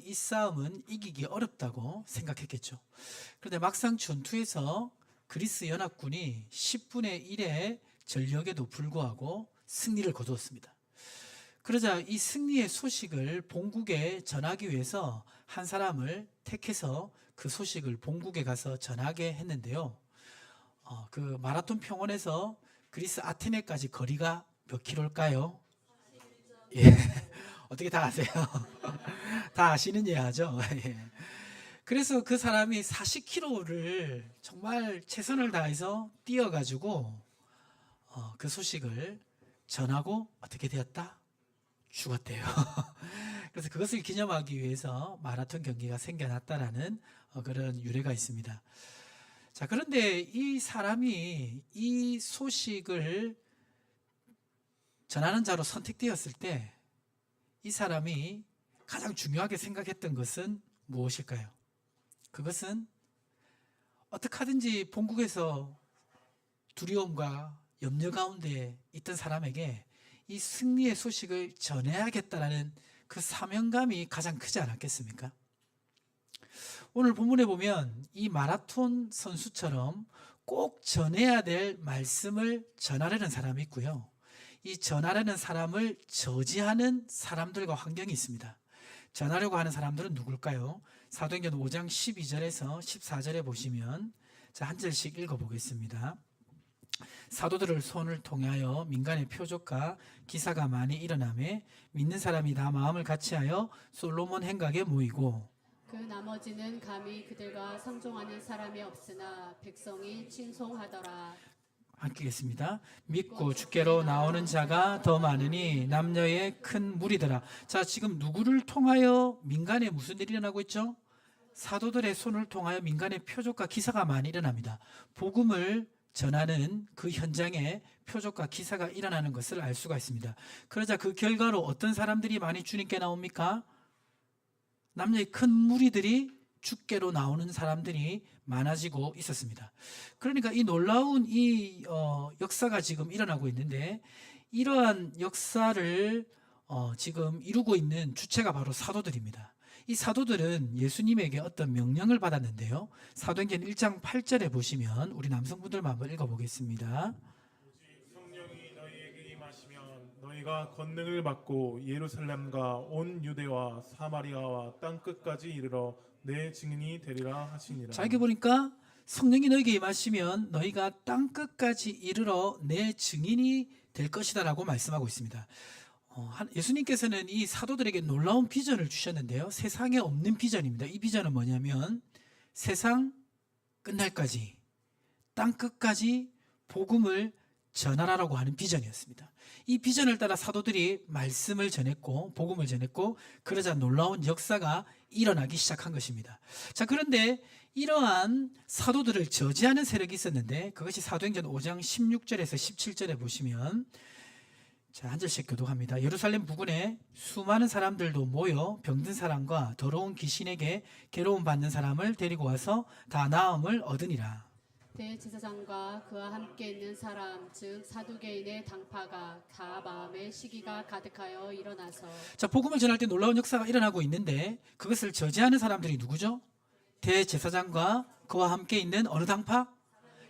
이 싸움은 이기기 어렵다고 생각했겠죠. 그런데 막상 전투에서 그리스 연합군이 10분의 1의 전력에도 불구하고 승리를 거두었습니다. 그러자 이 승리의 소식을 본국에 전하기 위해서 한 사람을 택해서 그 소식을 본국에 가서 전하게 했는데요. 그 마라톤 평원에서 그리스 아테네까지 거리가 몇 킬로일까요? 예. 어떻게 다 아세요? 다 아시는 예하죠. 예. 그래서 그 사람이 40km를 정말 최선을 다해서 뛰어가지고 그 소식을 전하고 어떻게 되었다? 죽었대요. 그래서 그것을 기념하기 위해서 마라톤 경기가 생겨났다라는 그런 유래가 있습니다. 자, 그런데 이 사람이 이 소식을 전하는 자로 선택되었을 때 이 사람이 가장 중요하게 생각했던 것은 무엇일까요? 그것은 어떻게 하든지 본국에서 두려움과 염려 가운데 있던 사람에게 이 승리의 소식을 전해야겠다라는 그 사명감이 가장 크지 않았겠습니까? 오늘 본문에 보면 이 마라톤 선수처럼 꼭 전해야 될 말씀을 전하려는 사람이 있고요. 이 전하려는 사람을 저지하는 사람들과 환경이 있습니다. 전하려고 하는 사람들은 누굴까요? 사도행전 5장 12절에서 14절에 보시면 한 절씩 읽어보겠습니다. 사도들을 손을 통하여 민간의 표적과 기사가 많이 일어나매 믿는 사람이 다 마음을 같이하여 솔로몬 행각에 모이고 그 나머지는 감히 그들과 상종하는 사람이 없으나 백성이 친송하더라. 함께 읽겠습니다. 믿고 주께로 나오는 자가 더 많으니 남녀의 큰 무리더라. 자, 지금 누구를 통하여 민간에 무슨 일이 일어나고 있죠? 사도들의 손을 통하여 민간의 표적과 기사가 많이 일어납니다. 복음을 전하는 그 현장에 표적과 기사가 일어나는 것을 알 수가 있습니다. 그러자 그 결과로 어떤 사람들이 많이 주님께 나옵니까? 남녀의 큰 무리들이 주께로 나오는 사람들이 많아지고 있었습니다. 그러니까 이 놀라운 이 역사가 지금 일어나고 있는데 이러한 역사를 지금 이루고 있는 주체가 바로 사도들입니다. 이 사도들은 예수님에게 어떤 명령을 받았는데요. 사도행전 1장 8절에 보시면 우리 남성분들만 한번 읽어보겠습니다. 성령이 너희에게 임하시면 너희가 권능을 받고 예루살렘과 온 유대와 사마리아와 땅 끝까지 이르러 내 증인이 되리라 하시니라. 자, 여기 보니까 성령이 너희에게 임하시면 너희가 땅 끝까지 이르러 내 증인이 될 것이다라고 말씀하고 있습니다. 예수님께서는 이 사도들에게 놀라운 비전을 주셨는데요. 세상에 없는 비전입니다. 이 비전은 뭐냐면 세상 끝날까지 땅 끝까지 복음을 전하라고 하는 비전이었습니다. 이 비전을 따라 사도들이 말씀을 전했고 복음을 전했고 그러자 놀라운 역사가 일어나기 시작한 것입니다. 자, 그런데 이러한 사도들을 저지하는 세력이 있었는데 그것이 사도행전 5장 16절에서 17절에 보시면 한 절씩 교독합니다. 예루살렘 부근에 수많은 사람들도 모여 병든 사람과 더러운 귀신에게 괴로움 받는 사람을 데리고 와서 다 나음을 얻으니라. 대제사장과 그와 함께 있는 사람 즉 사두개인의 당파가 다 마음에 시기가 가득하여 일어나서 자, 복음을 전할 때 놀라운 역사가 일어나고 있는데 그것을 저지하는 사람들이 누구죠? 대제사장과 그와 함께 있는 어느 당파?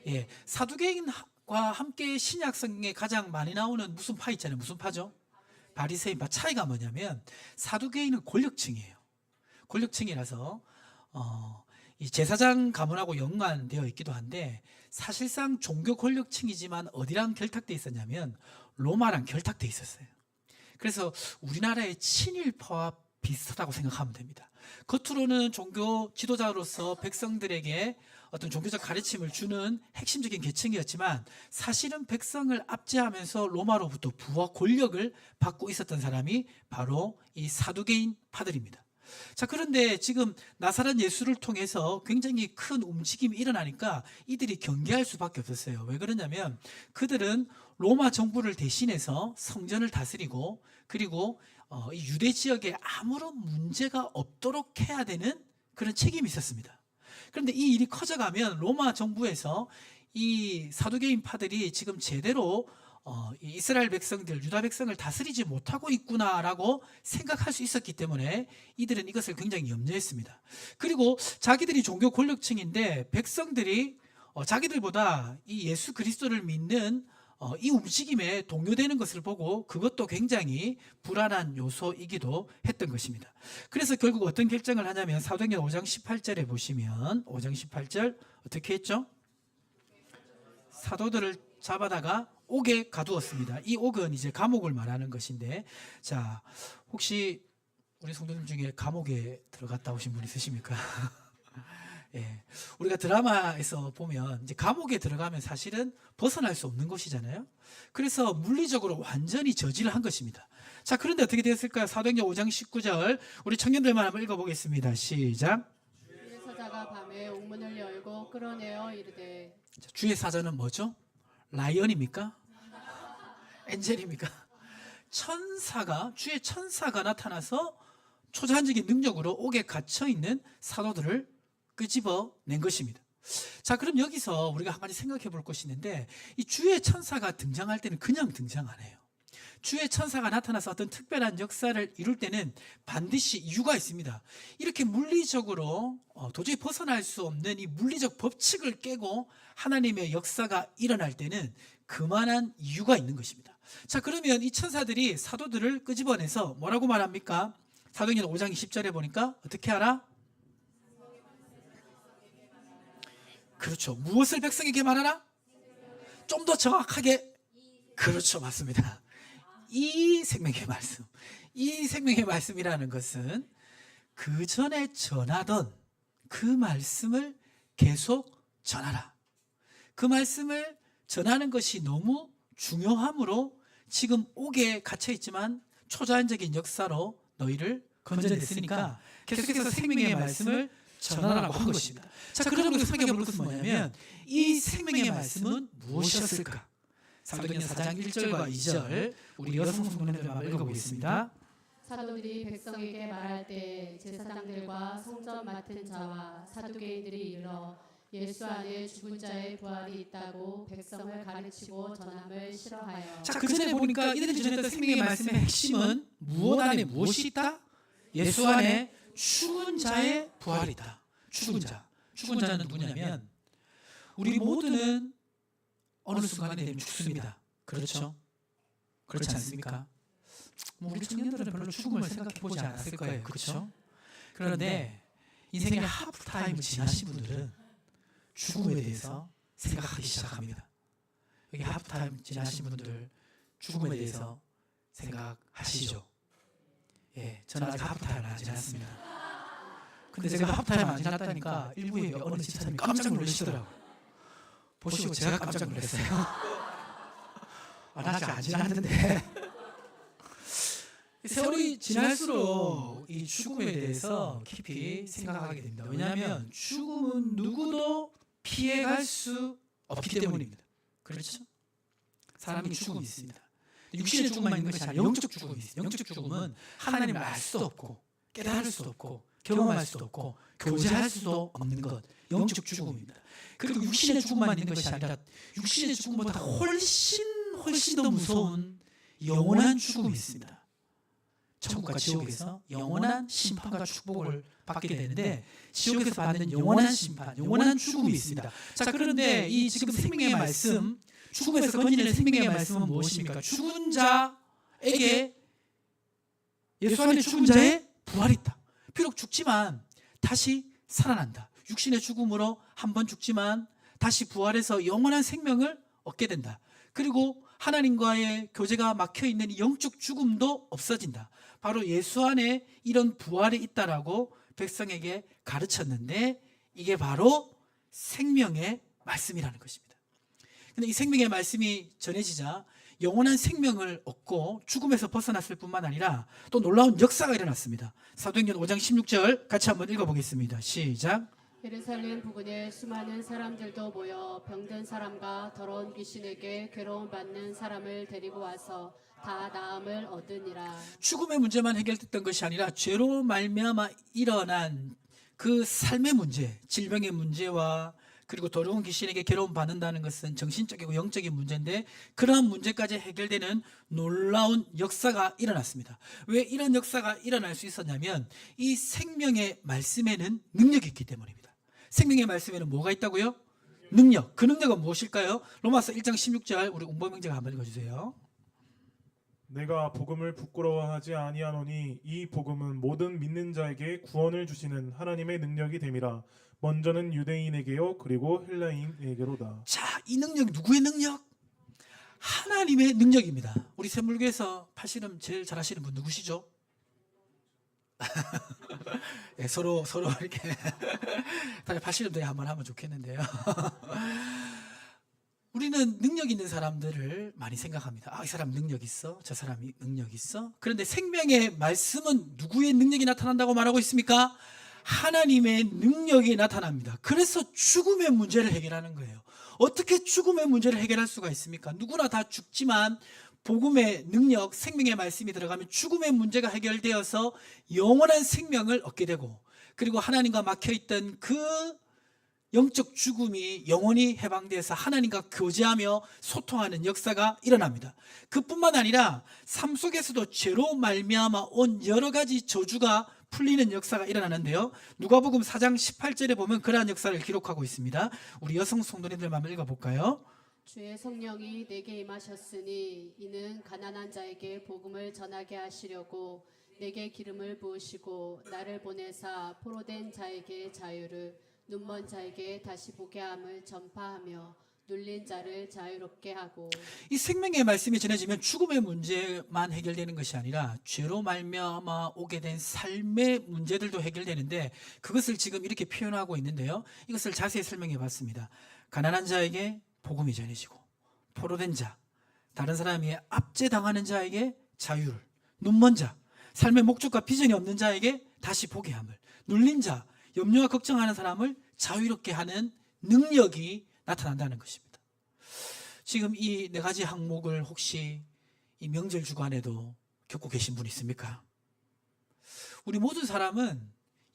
예, 사두개인과 함께 신약성경에 가장 많이 나오는 무슨 파 있잖아요. 무슨 파죠? 바리새인파. 차이가 뭐냐면 사두개인은 권력층이에요. 권력층이라서 이 제사장 가문하고 연관되어 있기도 한데 사실상 종교 권력층이지만 어디랑 결탁돼 있었냐면 로마랑 결탁돼 있었어요. 그래서 우리나라의 친일파와 비슷하다고 생각하면 됩니다. 겉으로는 종교 지도자로서 백성들에게 어떤 종교적 가르침을 주는 핵심적인 계층이었지만 사실은 백성을 압제하면서 로마로부터 부와 권력을 받고 있었던 사람이 바로 이 사두개인 파들입니다. 자, 그런데 지금 나사렛 예수를 통해서 굉장히 큰 움직임이 일어나니까 이들이 경계할 수밖에 없었어요. 왜 그러냐면 그들은 로마 정부를 대신해서 성전을 다스리고 그리고 이 유대 지역에 아무런 문제가 없도록 해야 되는 그런 책임이 있었습니다. 그런데 이 일이 커져가면 로마 정부에서 이 사두개인파들이 지금 제대로 이 이스라엘 백성들, 유다 백성을 다스리지 못하고 있구나라고 생각할 수 있었기 때문에 이들은 이것을 굉장히 염려했습니다. 그리고 자기들이 종교 권력층인데 백성들이 자기들보다 이 예수 그리스도를 믿는 이 움직임에 동요되는 것을 보고 그것도 굉장히 불안한 요소이기도 했던 것입니다. 그래서 결국 어떤 결정을 하냐면 사도행전 5장 18절에 보시면 5장 18절 어떻게 했죠? 사도들을 잡아다가 옥에 가두었습니다. 이 옥은 이제 감옥을 말하는 것인데, 자, 혹시 우리 성도님 중에 감옥에 들어갔다 오신 분 있으십니까? 예, 우리가 드라마에서 보면 이제 감옥에 들어가면 사실은 벗어날 수 없는 곳이잖아요. 그래서 물리적으로 완전히 저지를 한 것입니다. 자, 그런데 어떻게 되었을까요? 사도행전 5장 19절 우리 청년들만 한번 읽어보겠습니다. 시작. 주의 사자가 밤에 옥문을 열고 끌어내어 이르되. 자, 주의 사자는 뭐죠? 라이언입니까? 엔젤입니까? 주의 천사가 나타나서 초자연적인 능력으로 옥에 갇혀 있는 사도들을 끄집어낸 것입니다. 자, 그럼 여기서 우리가 한 가지 생각해 볼 것이 있는데, 이 주의 천사가 등장할 때는 그냥 등장 안 해요. 주의 천사가 나타나서 어떤 특별한 역사를 이룰 때는 반드시 이유가 있습니다. 이렇게 물리적으로 도저히 벗어날 수 없는 이 물리적 법칙을 깨고 하나님의 역사가 일어날 때는 그만한 이유가 있는 것입니다. 자, 그러면 이 천사들이 사도들을 끄집어내서 뭐라고 말합니까? 사도행전 5장 20절에 보니까 어떻게 하라? 그렇죠. 무엇을 백성에게 말하라? 좀 더 정확하게. 그렇죠. 맞습니다. 이 생명의 말씀. 이 생명의 말씀이라는 것은 그 전에 전하던 그 말씀을 계속 전하라. 그 말씀을 전하는 것이 너무 중요하므로 지금 옥에 갇혀 있지만 초자연적인 역사로 너희를 건져냈으니까 계속해서 생명의 말씀을 전하라고 한 것입니다. 자, 그러면 우리가 생각해 볼 것은 뭐냐면 이 생명의 말씀은 무엇이었을까? 사도행전 4장 1절과 2절 우리 여성 성도님들 한번 읽어보겠습니다. 사도들이 백성에게 말할 때 제사장들과 성전 맡은 자와 사두개인들이 이르러 예수 안에 죽은 자의 부활이 있다고 백성을 가르치고 전함을 싫어하여. 자, 그 전에 보니까 이들이 전했던 생명의 말씀의 핵심은 무엇 안에 무엇이 있다? 예수 안에 죽은 자의 부활이 있다. 죽은 자. 죽은 자는 누구냐면 우리 모두는 어느 순간이 되면 죽습니다. 그렇죠? 그렇지 않습니까? 우리 청년들은 별로 죽음을 생각해 보지 않았을 거예요. 그렇죠? 그런데 인생의 하프타임을 지나신 분들은 죽음에 대해서 생각하기 시작합니다. 여기 하프타임 지나신 분들 죽음에 대해서 생각하시죠? 예, 저는 아직 하프타임을 안 지났습니다. 근데 제가 하프타임 안 지났다니까 일부에 어느 집사님이 깜짝 놀라시더라고요. 보시고 제가 깜짝 놀랐어요. 나 아직 안 지났는데. 세월이 지날수록 이 죽음에 대해서 깊이 생각하게 됩니다. 왜냐하면 죽음은 누구도 피해갈 수 없기 때문입니다. 그렇죠? 사람이 죽음이 있습니다. 육신의 죽음만 있는 것이 아니라 영적 죽음이 있어요. 영적 죽음은 하나님을 알 수도 없고 깨달을 수도 없고 경험할 수도 없고 교제할 수도 없는 것, 영적 죽음입니다. 그리고 육신의 죽음만 있는 것이 아니라 육신의 죽음보다 훨씬 더 무서운 영원한 죽음이 있습니다. 천국과 지옥에서 영원한 심판과 축복을 받게 되는데 지옥에서 받는 영원한 심판, 영원한 죽음이 있습니다. 자, 그런데 이 지금 생명의 말씀, 죽음에서 건지는 생명의 말씀은 무엇입니까? 죽은 자에게 예수 안에 죽은 자의 부활이 있다. 비록 죽지만 다시 살아난다. 육신의 죽음으로 한 번 죽지만 다시 부활해서 영원한 생명을 얻게 된다. 그리고 하나님과의 교제가 막혀있는 영적 죽음도 없어진다. 바로 예수 안에 이런 부활이 있다라고 백성에게 가르쳤는데 이게 바로 생명의 말씀이라는 것입니다. 근데 이 생명의 말씀이 전해지자 영원한 생명을 얻고 죽음에서 벗어났을 뿐만 아니라 또 놀라운 역사가 일어났습니다. 사도행전 5장 16절 같이 한번 읽어보겠습니다. 시작. 예루살렘 부근에 수많은 사람들도 모여 병든 사람과 더러운 귀신에게 괴로움 받는 사람을 데리고 와서 다 나음을 얻으니라. 죽음의 문제만 해결됐던 것이 아니라 죄로 말미암아 일어난 그 삶의 문제, 질병의 문제와 그리고 더러운 귀신에게 괴로움 받는다는 것은 정신적이고 영적인 문제인데 그러한 문제까지 해결되는 놀라운 역사가 일어났습니다. 왜 이런 역사가 일어날 수 있었냐면 이 생명의 말씀에는 능력이 있기 때문입니다. 생명의 말씀에는 뭐가 있다고요? 능력. 그 능력은 무엇일까요? 로마서 1장 16절 우리 웅범형제가 한번 읽어주세요. 내가 복음을 부끄러워하지 아니하노니 이 복음은 모든 믿는 자에게 구원을 주시는 하나님의 능력이 됨이라. 먼저는 유대인에게요 그리고 헬라인에게로다. 자, 이 능력이 누구의 능력? 하나님의 능력입니다. 우리 샘물교에서 팔씨름 제일 잘하시는 분 누구시죠? 네, 서로 이렇게 다들 팔씨름 대회 한번 하면 좋겠는데요. 우리는 능력 있는 사람들을 많이 생각합니다. 아, 이 사람 능력 있어. 저 사람이 능력 있어. 그런데 생명의 말씀은 누구의 능력이 나타난다고 말하고 있습니까? 하나님의 능력이 나타납니다. 그래서 죽음의 문제를 해결하는 거예요. 어떻게 죽음의 문제를 해결할 수가 있습니까? 누구나 다 죽지만 복음의 능력, 생명의 말씀이 들어가면 죽음의 문제가 해결되어서 영원한 생명을 얻게 되고, 그리고 하나님과 막혀있던 그 영적 죽음이 영원히 해방돼서 하나님과 교제하며 소통하는 역사가 일어납니다. 그뿐만 아니라 삶 속에서도 죄로 말미암아 온 여러 가지 저주가 풀리는 역사가 일어나는데요. 누가복음 4장 18절에 보면 그러한 역사를 기록하고 있습니다. 우리 여성 성도님들만 한번 읽어볼까요? 주의 성령이 내게 임하셨으니 이는 가난한 자에게 복음을 전하게 하시려고 내게 기름을 부으시고 나를 보내사 포로된 자에게 자유를, 눈먼 자에게 다시 보게 함을 전파하며 눌린 자를 자유롭게 하고. 이 생명의 말씀이 전해지면 죽음의 문제만 해결되는 것이 아니라 죄로 말미암아 오게 된 삶의 문제들도 해결되는데, 그것을 지금 이렇게 표현하고 있는데요. 이것을 자세히 설명해 봤습니다. 가난한 자에게 복음이 전해지고, 포로된 자, 다른 사람이 압제당하는 자에게 자유를, 눈먼 자, 삶의 목적과 비전이 없는 자에게 다시 보게 함을, 눌린 자, 염려와 걱정하는 사람을 자유롭게 하는 능력이 나타난다는 것입니다. 지금 이 네 가지 항목을 혹시 이 명절 주간에도 겪고 계신 분 있습니까? 우리 모든 사람은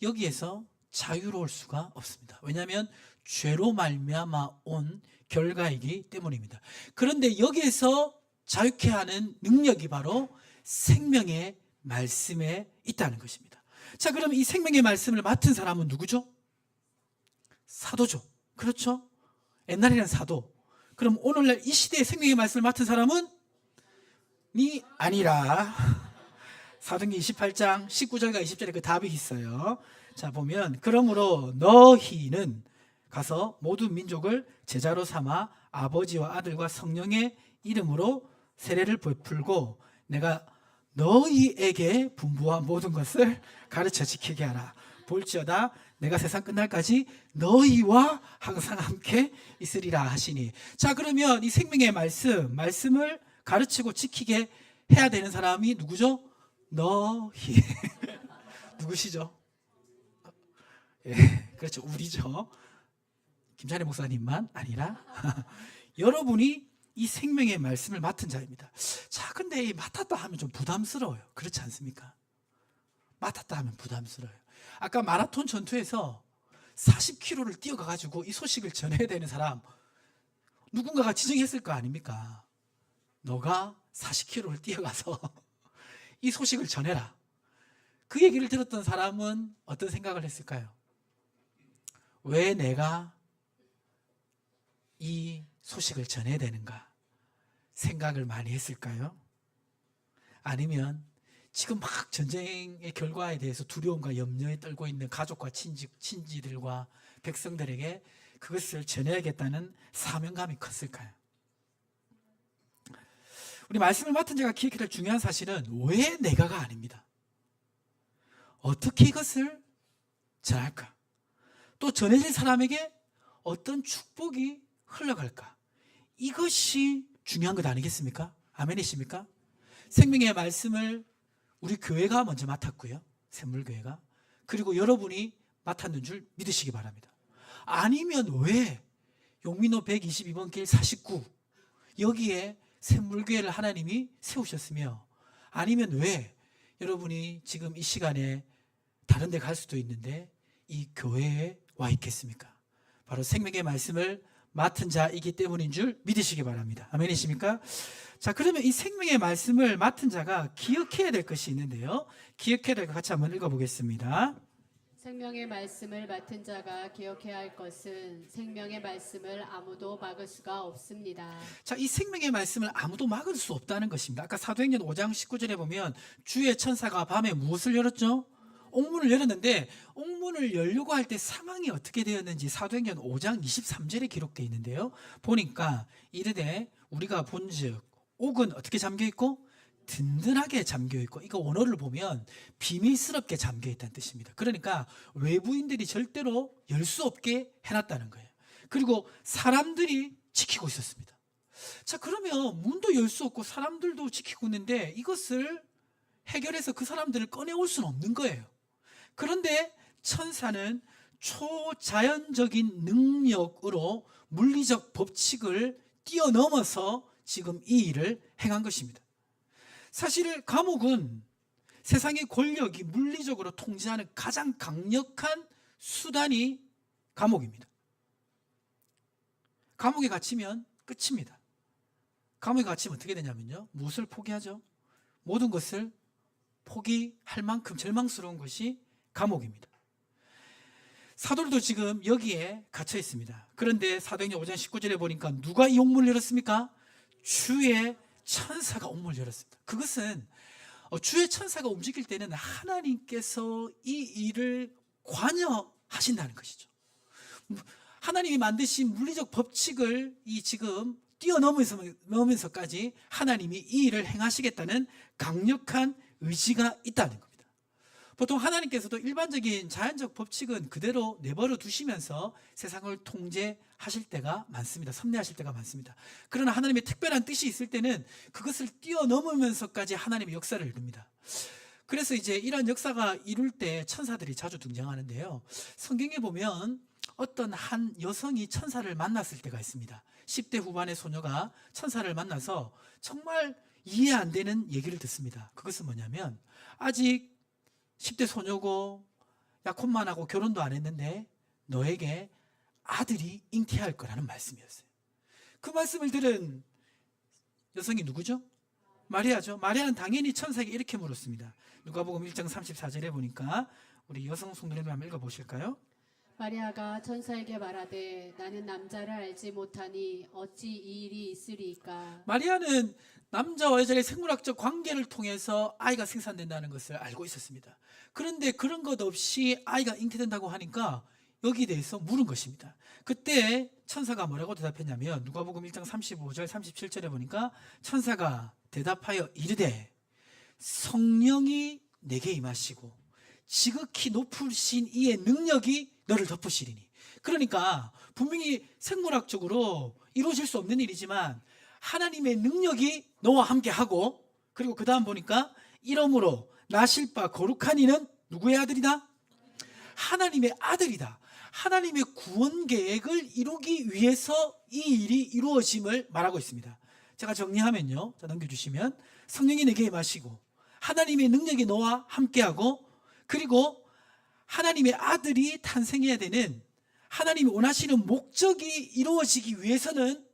여기에서 자유로울 수가 없습니다. 왜냐하면 죄로 말미암아 온 결과이기 때문입니다. 그런데 여기에서 자유케 하는 능력이 바로 생명의 말씀에 있다는 것입니다. 자, 그럼 이 생명의 말씀을 맡은 사람은 누구죠? 사도죠. 그렇죠? 옛날에는 사도. 그럼 오늘날 이 시대의 생명의 말씀을 맡은 사람은 아니라 사도행전 28장 19절과 20절에 그 답이 있어요. 자, 보면 그러므로 너희는 가서 모든 민족을 제자로 삼아 아버지와 아들과 성령의 이름으로 세례를 베풀고 내가 너희에게 분부한 모든 것을 가르쳐 지키게 하라. 볼지어다 내가 세상 끝날까지 너희와 항상 함께 있으리라 하시니. 자, 그러면 이 생명의 말씀을 가르치고 지키게 해야 되는 사람이 누구죠? 너희. 누구시죠? 예, 그렇죠. 우리죠. 김찬희 목사님만 아니라 여러분이 이 생명의 말씀을 맡은 자입니다. 자, 근데 이 맡았다 하면 좀 부담스러워요. 그렇지 않습니까? 맡았다 하면 부담스러워요. 아까 마라톤 전투에서 40km를 뛰어가가지고 이 소식을 전해야 되는 사람, 누군가가 지정했을 거 아닙니까? 너가 40km를 뛰어가서 이 소식을 전해라. 그 얘기를 들었던 사람은 어떤 생각을 했을까요? 왜 내가 이 소식을 전해야 되는가 생각을 많이 했을까요? 아니면 지금 막 전쟁의 결과에 대해서 두려움과 염려에 떨고 있는 가족과 친지들과 백성들에게 그것을 전해야겠다는 사명감이 컸을까요? 우리 말씀을 맡은 자가 기억해야 될 중요한 사실은 왜 내가가 아닙니다. 어떻게 이것을 전할까? 또 전해질 사람에게 어떤 축복이 흘러갈까? 이것이 중요한 것 아니겠습니까? 아멘이십니까? 생명의 말씀을 우리 교회가 먼저 맡았고요. 샘물교회가. 그리고 여러분이 맡았는 줄 믿으시기 바랍니다. 아니면 왜 용민호 122번 길 49 여기에 샘물교회를 하나님이 세우셨으며, 아니면 왜 여러분이 지금 이 시간에 다른 데 갈 수도 있는데 이 교회에 와 있겠습니까? 바로 생명의 말씀을 맡은 자이기 때문인 줄 믿으시기 바랍니다. 아멘이십니까? 자, 그러면 이 생명의 말씀을 맡은 자가 기억해야 될 것이 있는데요. 기억해야 될 것 같이 한번 읽어보겠습니다. 생명의 말씀을 맡은 자가 기억해야 할 것은 생명의 말씀을 아무도 막을 수가 없습니다. 자, 이 생명의 말씀을 아무도 막을 수 없다는 것입니다. 아까 사도행전 5장 19절에 보면 주의 천사가 밤에 무엇을 열었죠? 옥문을 열었는데 옥문을 열려고 할 때 상황이 어떻게 되었는지 사도행전 5장 23절에 기록되어 있는데요. 보니까 이르되 우리가 본즉 옥은 어떻게 잠겨 있고 든든하게 잠겨 있고, 이거 원어를 보면 비밀스럽게 잠겨 있다는 뜻입니다. 그러니까 외부인들이 절대로 열 수 없게 해놨다는 거예요. 그리고 사람들이 지키고 있었습니다. 자, 그러면 문도 열 수 없고 사람들도 지키고 있는데 이것을 해결해서 그 사람들을 꺼내올 수는 없는 거예요. 그런데 천사는 초자연적인 능력으로 물리적 법칙을 뛰어넘어서 지금 이 일을 행한 것입니다. 사실 감옥은 세상의 권력이 물리적으로 통제하는 가장 강력한 수단이 감옥입니다. 감옥에 갇히면 끝입니다. 감옥에 갇히면 어떻게 되냐면요, 무엇을 포기하죠? 모든 것을 포기할 만큼 절망스러운 것이 감옥입니다. 사도들도 지금 여기에 갇혀 있습니다. 그런데 사도행전 5장 19절에 보니까 누가 이 옥문을 열었습니까? 주의 천사가 옥문을 열었습니다. 그것은 주의 천사가 움직일 때는 하나님께서 이 일을 관여하신다는 것이죠. 하나님이 만드신 물리적 법칙을 지금 뛰어넘으면서까지 하나님이 이 일을 행하시겠다는 강력한 의지가 있다는 겁니다. 보통 하나님께서도 일반적인 자연적 법칙은 그대로 내버려 두시면서 세상을 통제하실 때가 많습니다. 섭리하실 때가 많습니다. 그러나 하나님의 특별한 뜻이 있을 때는 그것을 뛰어넘으면서까지 하나님의 역사를 이룹니다. 그래서 이제 이런 역사가 이룰 때 천사들이 자주 등장하는데요. 성경에 보면 어떤 한 여성이 천사를 만났을 때가 있습니다. 10대 후반의 소녀가 천사를 만나서 정말 이해 안 되는 얘기를 듣습니다. 그것은 뭐냐면, 아직 10대 소녀고 약혼만 하고 결혼도 안 했는데 너에게 아들이 잉태할 거라는 말씀이었어요. 그 말씀을 들은 여성이 누구죠? 마리아죠. 마리아는 당연히 천사에게 이렇게 물었습니다. 누가복음 1장 34절에 보니까 우리 여성 성도님 한번 읽어보실까요? 마리아가 천사에게 말하되 나는 남자를 알지 못하니 어찌 이 일이 있으리이까. 마리아는 남자와 여자의 생물학적 관계를 통해서 아이가 생산된다는 것을 알고 있었습니다. 그런데 그런 것 없이 아이가 잉태된다고 하니까 여기에 대해서 물은 것입니다. 그때 천사가 뭐라고 대답했냐면 누가복음 1장 35절 37절에 보니까 천사가 대답하여 이르되 성령이 내게 임하시고 지극히 높으신 이의 능력이 너를 덮으시리니. 그러니까 분명히 생물학적으로 이루어질 수 없는 일이지만 하나님의 능력이 너와 함께하고, 그리고 그 다음 보니까 이러므로 나실 바 거룩한 이는 누구의 아들이다? 하나님의 아들이다. 하나님의 구원 계획을 이루기 위해서 이 일이 이루어짐을 말하고 있습니다. 제가 정리하면요, 자, 넘겨주시면 성령이 내게 임하시고 하나님의 능력이 너와 함께하고, 그리고 하나님의 아들이 탄생해야 되는 하나님이 원하시는 목적이 이루어지기 위해서는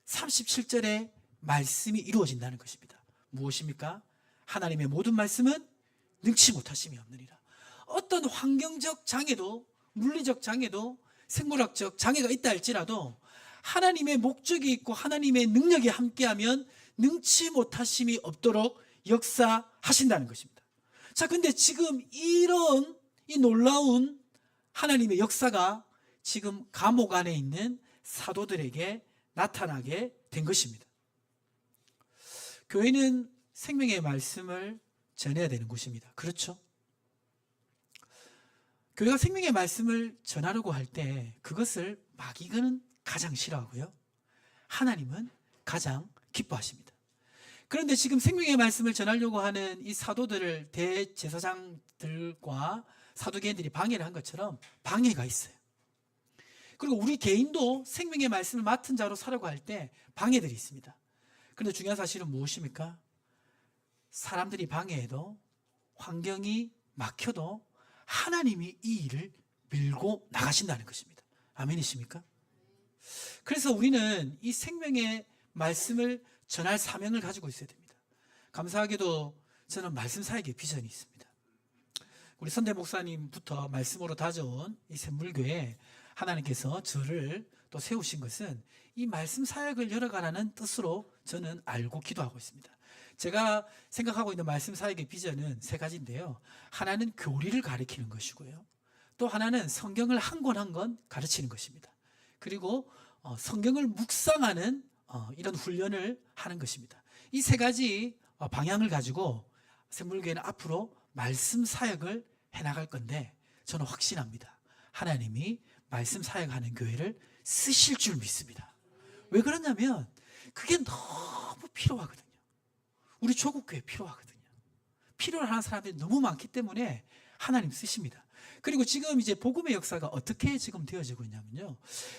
37절의 말씀이 이루어진다는 것입니다. 무엇입니까? 하나님의 모든 말씀은 능치 못하심이 없느니라. 어떤 환경적 장애도, 물리적 장애도, 생물학적 장애가 있다 할지라도 하나님의 목적이 있고 하나님의 능력이 함께하면 능치 못하심이 없도록 역사하신다는 것입니다. 자, 근데 지금 이런 이 놀라운 하나님의 역사가 지금 감옥 안에 있는 사도들에게 나타나게 된 것입니다. 교회는 생명의 말씀을 전해야 되는 곳입니다. 그렇죠? 교회가 생명의 말씀을 전하려고 할 때 그것을 마귀는 가장 싫어하고요, 하나님은 가장 기뻐하십니다. 그런데 지금 생명의 말씀을 전하려고 하는 이 사도들을 대제사장들과 사두개인들이 방해를 한 것처럼 방해가 있어요. 그리고 우리 개인도 생명의 말씀을 맡은 자로 살아가고 할 때 방해들이 있습니다. 그런데 중요한 사실은 무엇입니까? 사람들이 방해해도, 환경이 막혀도 하나님이 이 일을 밀고 나가신다는 것입니다. 아멘이십니까? 그래서 우리는 이 생명의 말씀을 전할 사명을 가지고 있어야 됩니다. 감사하게도 저는 말씀 사역의 비전이 있습니다. 우리 선대 목사님부터 말씀으로 다져온 이 샘물교회 하나님께서 저를 또 세우신 것은 이 말씀 사역을 열어가라는 뜻으로 저는 알고 기도하고 있습니다. 제가 생각하고 있는 말씀 사역의 비전은 세 가지인데요. 하나는 교리를 가르치는 것이고요. 또 하나는 성경을 한 권 한 권 가르치는 것입니다. 그리고 성경을 묵상하는 이런 훈련을 하는 것입니다. 이 세 가지 방향을 가지고 샘물교회는 앞으로 말씀 사역을 해나갈 건데 저는 확신합니다. 하나님이 말씀 사역하는 교회를 쓰실 줄 믿습니다. 왜 그러냐면 그게 너무 필요하거든요. 우리 조국교회 필요하거든요. 필요로 하는 사람들이 너무 많기 때문에 하나님 쓰십니다. 그리고 지금 이제 복음의 역사가 어떻게 지금 되어지고 있냐면요.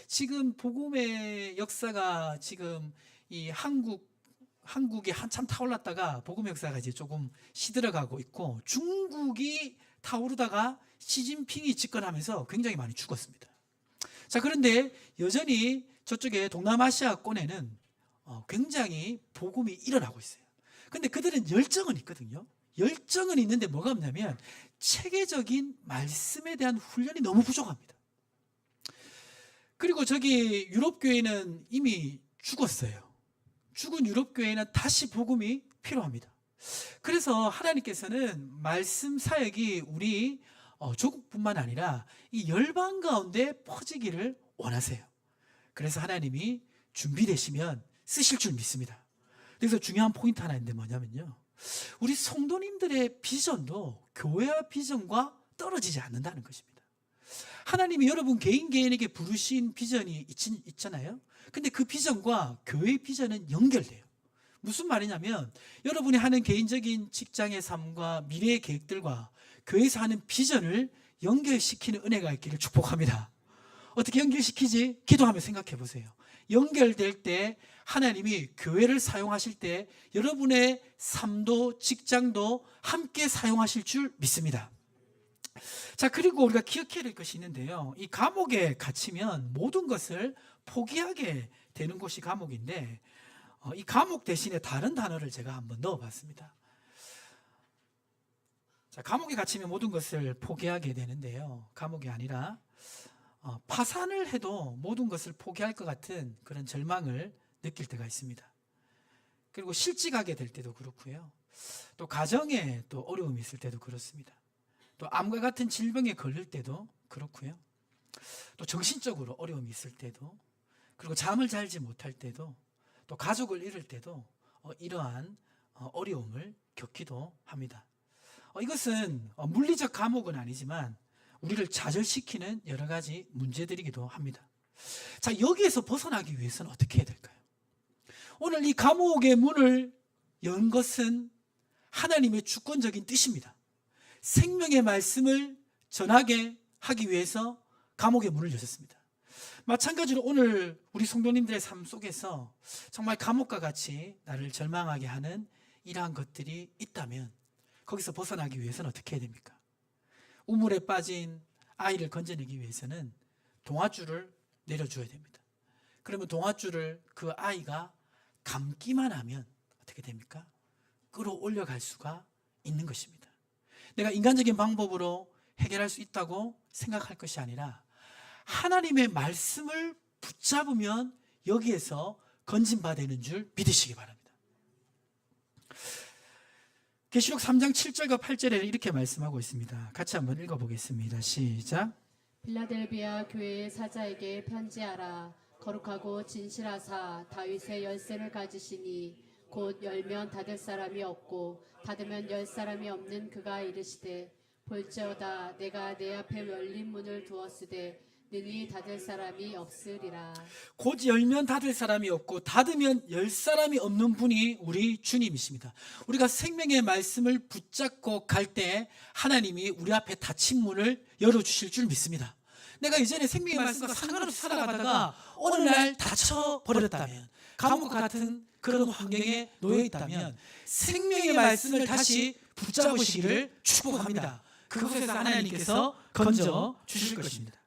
지금 복음의 역사가 지금 이 한국이 한참 타올랐다가 복음의 역사가 이제 조금 시들어가고 있고 중국이 타오르다가 시진핑이 집권하면서 굉장히 많이 죽었습니다. 자, 그런데 여전히 저쪽에 동남아시아권에는 굉장히 복음이 일어나고 있어요. 근데 그들은 열정은 있거든요. 열정은 있는데 뭐가 없냐면 체계적인 말씀에 대한 훈련이 너무 부족합니다. 그리고 저기 유럽교회는 이미 죽었어요. 죽은 유럽교회는 다시 복음이 필요합니다. 그래서 하나님께서는 말씀 사역이 우리 조국뿐만 아니라 이 열방 가운데 퍼지기를 원하세요. 그래서 하나님이 준비되시면 쓰실 줄 믿습니다. 그래서 중요한 포인트 하나 있는데 뭐냐면요. 우리 성도님들의 비전도 교회와 비전과 떨어지지 않는다는 것입니다. 하나님이 여러분 개인에게 부르신 비전이 있잖아요. 근데 그 비전과 교회의 비전은 연결돼요. 무슨 말이냐면 여러분이 하는 개인적인 직장의 삶과 미래의 계획들과 교회에서 하는 비전을 연결시키는 은혜가 있기를 축복합니다. 어떻게 연결시키지? 기도하며 생각해 보세요. 연결될 때 하나님이 교회를 사용하실 때 여러분의 삶도 직장도 함께 사용하실 줄 믿습니다. 자, 그리고 우리가 기억해야 될 것이 있는데요. 이 감옥에 갇히면 모든 것을 포기하게 되는 곳이 감옥인데 이 감옥 대신에 다른 단어를 제가 한번 넣어봤습니다. 자, 감옥에 갇히면 모든 것을 포기하게 되는데요. 감옥이 아니라 파산을 해도 모든 것을 포기할 것 같은 그런 절망을 느낄 때가 있습니다. 그리고 실직하게 될 때도 그렇고요. 또 가정에 또 어려움이 있을 때도 그렇습니다. 또 암과 같은 질병에 걸릴 때도 그렇고요. 또 정신적으로 어려움이 있을 때도, 그리고 잠을 자지 못할 때도, 또 가족을 잃을 때도 이러한 어려움을 겪기도 합니다. 이것은 물리적 감옥은 아니지만 우리를 좌절시키는 여러 가지 문제들이기도 합니다. 자, 여기에서 벗어나기 위해서는 어떻게 해야 될까요? 오늘 이 감옥의 문을 연 것은 하나님의 주권적인 뜻입니다. 생명의 말씀을 전하게 하기 위해서 감옥의 문을 여셨습니다. 마찬가지로 오늘 우리 성도님들의 삶 속에서 정말 감옥과 같이 나를 절망하게 하는 이러한 것들이 있다면 거기서 벗어나기 위해서는 어떻게 해야 됩니까? 우물에 빠진 아이를 건져내기 위해서는 동아줄을 내려줘야 됩니다. 그러면 동아줄을 그 아이가 감기만 하면 어떻게 됩니까? 끌어올려 갈 수가 있는 것입니다. 내가 인간적인 방법으로 해결할 수 있다고 생각할 것이 아니라 하나님의 말씀을 붙잡으면 여기에서 건진받는 줄 믿으시기 바랍니다. 계시록 3장 7절과 8절에 이렇게 말씀하고 있습니다. 같이 한번 읽어보겠습니다. 시작. 빌라델비아 교회의 사자에게 편지하라. 거룩하고 진실하사 다윗의 열쇠를 가지시니 곧 열면 닫을 사람이 없고 닫으면 열 사람이 없는 그가 이르시되 볼지어다 내가 내 앞에 열린 문을 두었으되 능히 닫을 사람이 없으리라. 곧 열면 닫을 사람이 없고 닫으면 열 사람이 없는 분이 우리 주님이십니다. 우리가 생명의 말씀을 붙잡고 갈 때 하나님이 우리 앞에 닫힌 문을 열어주실 줄 믿습니다. 내가 이전에 생명의 말씀과 상관없이 살아가다가 어느 날 닫혀버렸다면, 감옥 같은 그런 환경에 놓여 있다면 생명의 말씀을 다시 붙잡으시기를 축복합니다. 그곳에서 하나님께서 건져 주실 것입니다.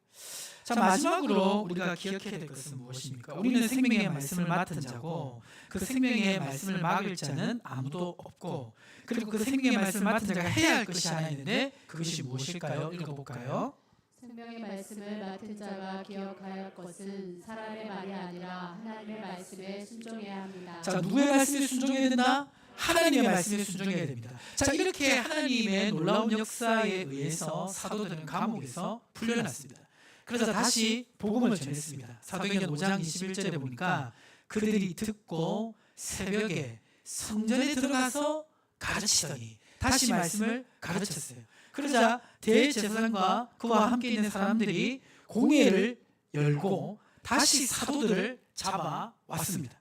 자, 마지막으로 우리가 기억해야 될 것은 무엇입니까? 우리는 생명의 말씀을 맡은 자고 그 생명의 말씀을 막을 자는 아무도 없고, 그리고 그 생명의 말씀을 맡은 자가 해야 할 것이 하나 있는데 그것이 무엇일까요? 읽어볼까요? 생명의 말씀을 맡은 자가 기억하여 할 것은 사람의 말이 아니라 하나님의 말씀에 순종해야 합니다. 자, 누구의 말씀에 순종해야 된다? 하나님의 말씀에 순종해야 됩니다. 자, 이렇게 하나님의 놀라운 역사에 의해서 사도들은 감옥에서 풀려났습니다. 그래서 다시 복음을 전했습니다. 사도행전 5장 21절에 보니까 그들이 듣고 새벽에 성전에 들어가서 가르치더니, 다시 말씀을 가르쳤어요. 그러자 대제사장과 그와 함께 있는 사람들이 공회를 열고 다시 사도들을 잡아왔습니다.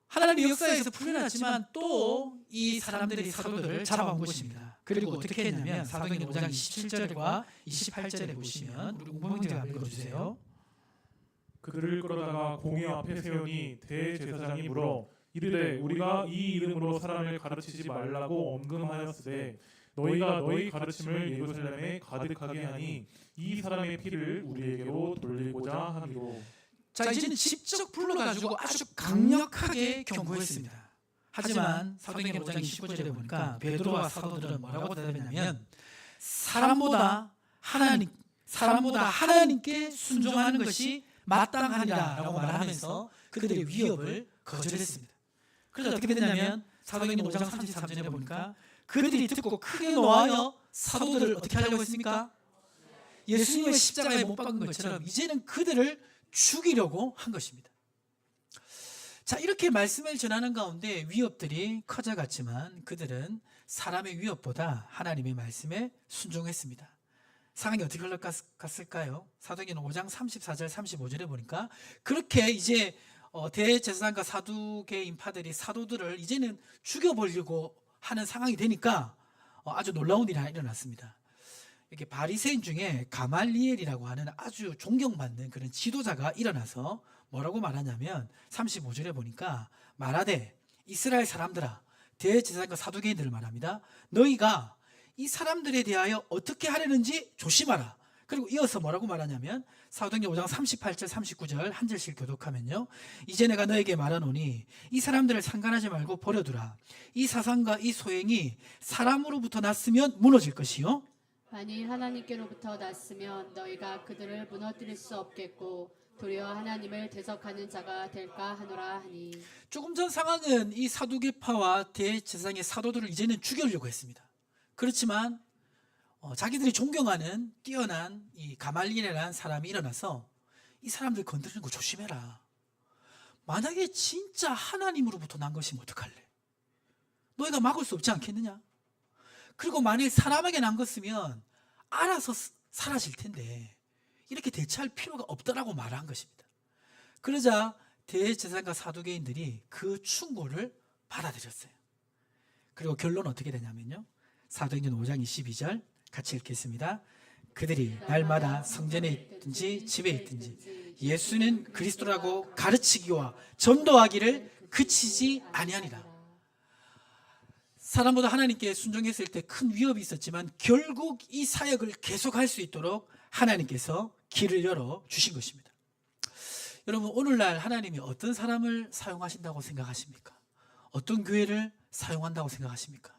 하나님의 역사에서 풀려났지만 또 이 사람들이 사도들을 잡아온 것입니다. 그리고 어떻게 했냐면 사도행전 5장 27절과 28절에 보시면, 우리 공범님들 읽어주세요. 그들을 끌어다가 공회 앞에 세우니 대제사장이 물어 이르되 우리가 이 이름으로 사람을 가르치지 말라고 엄금하였으되 너희가 너희 가르침을 예루살렘에 가득하게 하니 이 사람의 피를 우리에게로 돌리고자 함이로. 자, 이제는 직접 불러가지고 아주 강력하게 경고했습니다. 하지만 사도행전 5장 29절에 보니까 베드로와 사도들은 뭐라고 대답했냐면 사람보다 하나님께 순종하는 것이 마땅하니라라고 말하면서 그들의 위협을 거절했습니다. 그래서 어떻게 됐냐면 사도행전 5장 33절에 보니까 그들이 듣고 크게 노하여 사도들을 어떻게 하려고 했습니까? 예수님의 십자가에 못 박은 것처럼 이제는 그들을 죽이려고 한 것입니다. 자, 이렇게 말씀을 전하는 가운데 위협들이 커져갔지만 그들은 사람의 위협보다 하나님의 말씀에 순종했습니다. 상황이 어떻게 흘러갔을까요? 사도행전 5장 34절 35절에 보니까 그렇게 이제 대제사장과 사두개 인파들이 사도들을 이제는 죽여버리려고 하는 상황이 되니까 아주 놀라운 일이 하나 일어났습니다. 이렇게 바리새인 중에 가말리엘이라고 하는 아주 존경받는 그런 지도자가 일어나서 뭐라고 말하냐면 35절에 보니까 말하되 이스라엘 사람들아, 대제사장과 사두개인들을 말합니다. 너희가 이 사람들에 대하여 어떻게 하려는지 조심하라. 그리고 이어서 뭐라고 말하냐면 사도행전 5장 38절 39절 한 절씩 교독하면요, 이제 내가 너에게 말하노니 이 사람들을 상관하지 말고 버려두라. 이 사상과 이 소행이 사람으로부터 났으면 무너질 것이요, 만일 하나님께로부터 났으면 너희가 그들을 무너뜨릴 수 없겠고 도리어 하나님을 대적하는 자가 될까 하노라 하니. 조금 전 상황은 이 사두개파와 대제사장의 사도들을 이제는 죽이려고 했습니다. 그렇지만 자기들이 존경하는 뛰어난 이 가말리엘이라는 사람이 일어나서 이 사람들 건드리는 거 조심해라. 만약에 진짜 하나님으로부터 난 것이면 어떡할래? 너희가 막을 수 없지 않겠느냐? 그리고 만일 사람에게 난 것이면 알아서 사라질 텐데 이렇게 대처할 필요가 없다라고 말한 것입니다. 그러자 대제사장과 사두개인들이 그 충고를 받아들였어요. 그리고 결론은 어떻게 되냐면요, 사도행전 5장 22절 같이 읽겠습니다. 그들이 날마다 성전에 있든지 집에 있든지 예수는 그리스도라고 가르치기와 전도하기를 그치지 아니하니라. 사람보다 하나님께 순종했을 때 큰 위협이 있었지만 결국 이 사역을 계속할 수 있도록 하나님께서 길을 열어 주신 것입니다. 여러분, 오늘날 하나님이 어떤 사람을 사용하신다고 생각하십니까? 어떤 교회를 사용한다고 생각하십니까?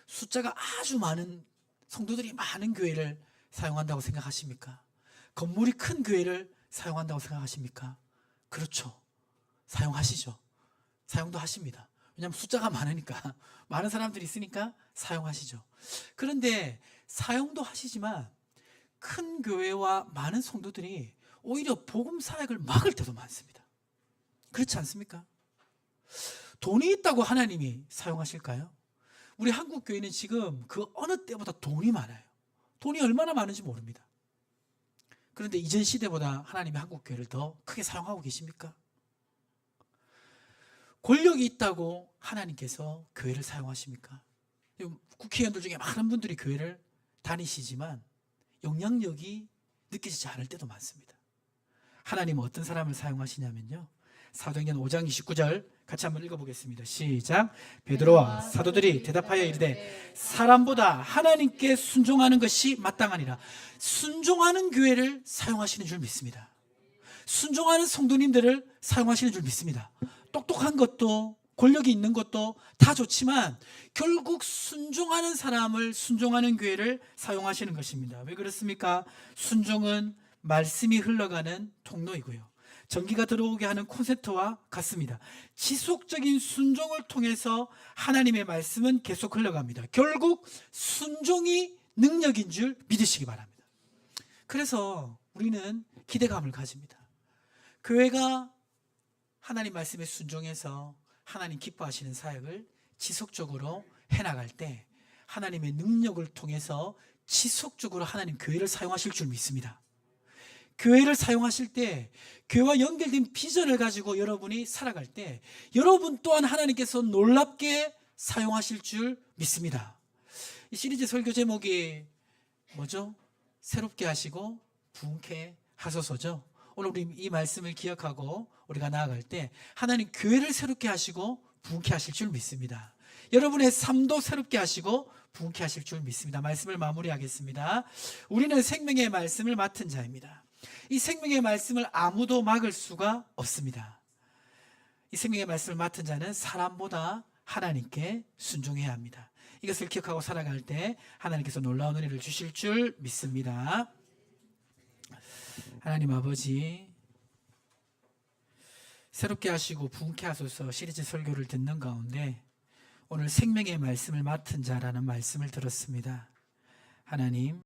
숫자가 아주 많은 성도들이 많은 교회를 사용한다고 생각하십니까? 건물이 큰 교회를 사용한다고 생각하십니까? 그렇죠. 사용하시죠. 사용도 하십니다. 왜냐하면 숫자가 많으니까, 많은 사람들이 있으니까 사용하시죠. 그런데 사용도 하시지만 큰 교회와 많은 성도들이 오히려 복음 사역을 막을 때도 많습니다. 그렇지 않습니까? 돈이 있다고 하나님이 사용하실까요? 우리 한국 교회는 지금 그 어느 때보다 돈이 많아요. 돈이 얼마나 많은지 모릅니다. 그런데 이전 시대보다 하나님이 한국 교회를 더 크게 사용하고 계십니까? 권력이 있다고 하나님께서 교회를 사용하십니까? 국회의원들 중에 많은 분들이 교회를 다니시지만 영향력이 느껴지지 않을 때도 많습니다. 하나님은 어떤 사람을 사용하시냐면요, 사도행전 5장 29절 같이 한번 읽어보겠습니다. 시작. 베드로와 사도들이 대답하여 이르되 사람보다 하나님께 순종하는 것이 마땅하니라. 순종하는 교회를 사용하시는 줄 믿습니다. 순종하는 성도님들을 사용하시는 줄 믿습니다. 똑똑한 것도 권력이 있는 것도 다 좋지만 결국 순종하는 사람을 순종하는 교회를 사용하시는 것입니다. 왜 그렇습니까? 순종은 말씀이 흘러가는 통로이고요. 전기가 들어오게 하는 콘센트와 같습니다. 지속적인 순종을 통해서 하나님의 말씀은 계속 흘러갑니다. 결국 순종이 능력인 줄 믿으시기 바랍니다. 그래서 우리는 기대감을 가집니다. 교회가 하나님 말씀에 순종해서 하나님 기뻐하시는 사역을 지속적으로 해나갈 때 하나님의 능력을 통해서 지속적으로 하나님 교회를 사용하실 줄 믿습니다. 교회를 사용하실 때 교회와 연결된 비전을 가지고 여러분이 살아갈 때 여러분 또한 하나님께서 놀랍게 사용하실 줄 믿습니다. 이 시리즈 설교 제목이 뭐죠? 새롭게 하시고 부흥케 하소서죠. 오늘 우리 이 말씀을 기억하고 우리가 나아갈 때 하나님 교회를 새롭게 하시고 부흥케 하실 줄 믿습니다. 여러분의 삶도 새롭게 하시고 부흥케 하실 줄 믿습니다. 말씀을 마무리하겠습니다. 우리는 생명의 말씀을 맡은 자입니다. 이 생명의 말씀을 아무도 막을 수가 없습니다. 이 생명의 말씀을 맡은 자는 사람보다 하나님께 순종해야 합니다. 이것을 기억하고 살아갈 때 하나님께서 놀라운 은혜를 주실 줄 믿습니다. 하나님 아버지, 새롭게 하시고 부흥케 하소서 시리즈 설교를 듣는 가운데 오늘 생명의 말씀을 맡은 자라는 말씀을 들었습니다. 하나님,